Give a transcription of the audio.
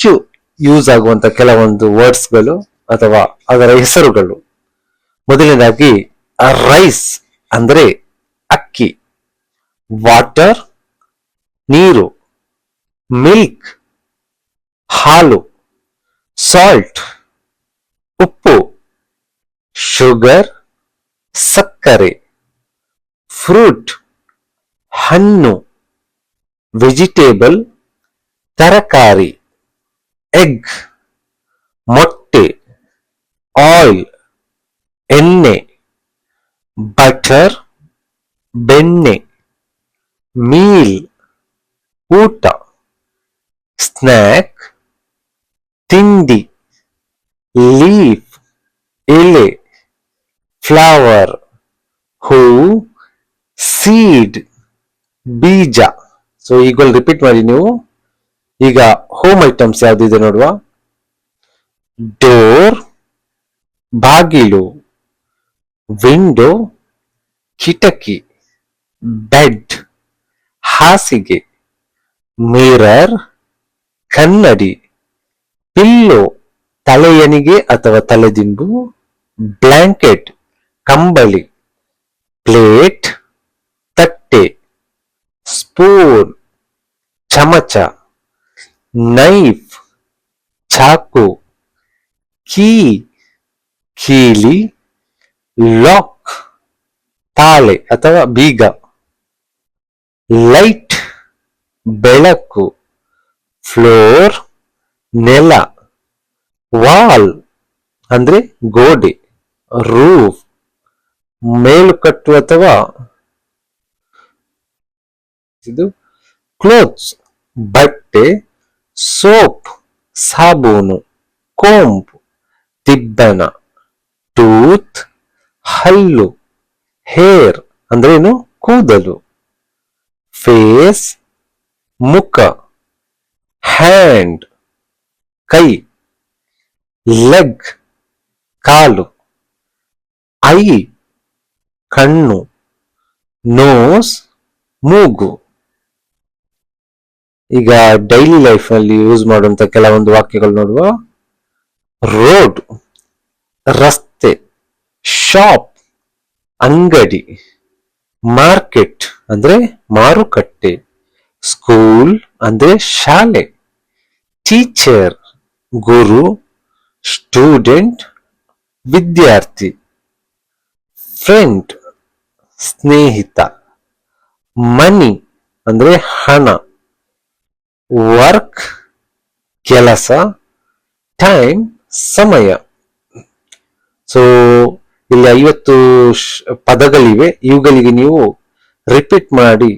ಹೆಚ್ಚು ಯೂಸ್ ಆಗುವಂತ ಕೆಲವೊಂದು ವರ್ಡ್ಸ್ಗಳು ಅಥವಾ ಅದರ ಹೆಸರುಗಳು. ಮೊದಲನೇದಾಗಿ ರೈಸ್ ಅಂದ್ರೆ ಅಕ್ಕಿ, ವಾಟರ್ ನೀರು, ಮಿಲ್ಕ್ ಹಾಲು, ಸಾಲ್ಟ್ ಉಪ್ಪು, ಶುಗರ್ ಸಕ್ಕರೆ, ಫ್ರೂಟ್ ಹಣ್ಣು, ವೆಜಿಟೇಬಲ್ ತರಕಾರಿ, ಎಗ್ ಮೊಟ್ಟೆ, ಆಯಿಲ್ ಎಣ್ಣೆ, ಬಟರ್ ಬೆಣ್ಣೆ, ಮೀಲ್ ಊಟ, ಸ್ನ್ಯಾಕ್ ತಿಂಡಿ, ಲೀಫ್ ಎಲೆ, ಫ್ಲವರ್ ಹೂ, ಸೀಡ್ ಬೀಜ. ಸೊ ಈಗಲ್ಲಿ ರಿಪೀಟ್ ಮಾಡಿ ನೀವು. ಈಗ ಹೋಮ್ ಐಟಮ್ಸ್ ಯಾವ್ದಿದೆ ನೋಡುವ. ಡೋರ್ ಬಾಗಿಲು, ವಿಂಡೋ ಕಿಟಕಿ, ಬೆಡ್ ಹಾಸಿಗೆ, ಮಿರರ್ ಕನ್ನಡಿ, ಪಿಲ್ಲೋ ತಲೆಯಣಿಗೆ ಅಥವಾ ತಲೆದಿಂಬು, ಬ್ಲಾಂಕೆಟ್ ಕಂಬಳಿ, ಪ್ಲೇಟ್ ತಟ್ಟೆ, ಸ್ಪೂನ್ ಚಮಚ, ನೈಫ್ ಚಾಕು, ಕೀ ಕೀಲಿ, ಲಾಕ್ ತಾಳೆ ಅಥವಾ ಬೀಗ, ಲೈಟ್ ಬೆಳಕು, ಫ್ಲೋರ್ ನೆಲ, ವಾಲ್ ಅಂದ್ರೆ ಗೋಡೆ, ರೂಫ್ ಮೇಲುಕಟ್ಟು ಅಥವಾ ಇದು, ಕ್ಲೋತ್ಸ್ ಬಟ್ಟೆ, ಸೋಪ್ ಸಾಬೂನು, ಕೋಂಬ್ ತಿಬ್ಬನ, ಟೂತ್ ಹಲ್ಲು, ಹೇರ್ ಅಂದ್ರೇನು ಕೂದಲು, ಫೇಸ್ ಮುಖ, ಹ್ಯಾಂಡ್ ಕೈ, ಲೆಗ್ ಕಾಲು, ಐ ಕಣ್ಣು, ನೋಸ್ ಮೂಗು. ಈಗ ಡೈಲಿ ಲೈಫ್ ಅಲ್ಲಿ ಯೂಸ್ ಮಾಡುವಂತ ಕೆಲವೊಂದು ವಾಕ್ಯಗಳು ನೋಡುವ. ರೋಡ್ ರಸ್ತೆ, ಶಾಪ್ ಅಂಗಡಿ, ಮಾರ್ಕೆಟ್ ಅಂದ್ರೆ ಮಾರುಕಟ್ಟೆ, ಸ್ಕೂಲ್ ಅಂದ್ರೆ ಶಾಲೆ, ಟೀಚರ್ ಗುರು, ಸ್ಟೂಡೆಂಟ್ ವಿದ್ಯಾರ್ಥಿ, ಫ್ರೆಂಡ್ ಸ್ನೇಹಿತ, ಮನಿ ಅಂದ್ರೆ ಹಣ, ವರ್ಕ್ ಕೆಲಸ, ಟೈಮ್ ಸಮಯ. ಸೊ ಇಲ್ಲಿ 50 ಪದಗಳಿವೆ. ಇವುಗಳಿಗೆ ನೀವು ರಿಪೀಟ್ ಮಾಡಿ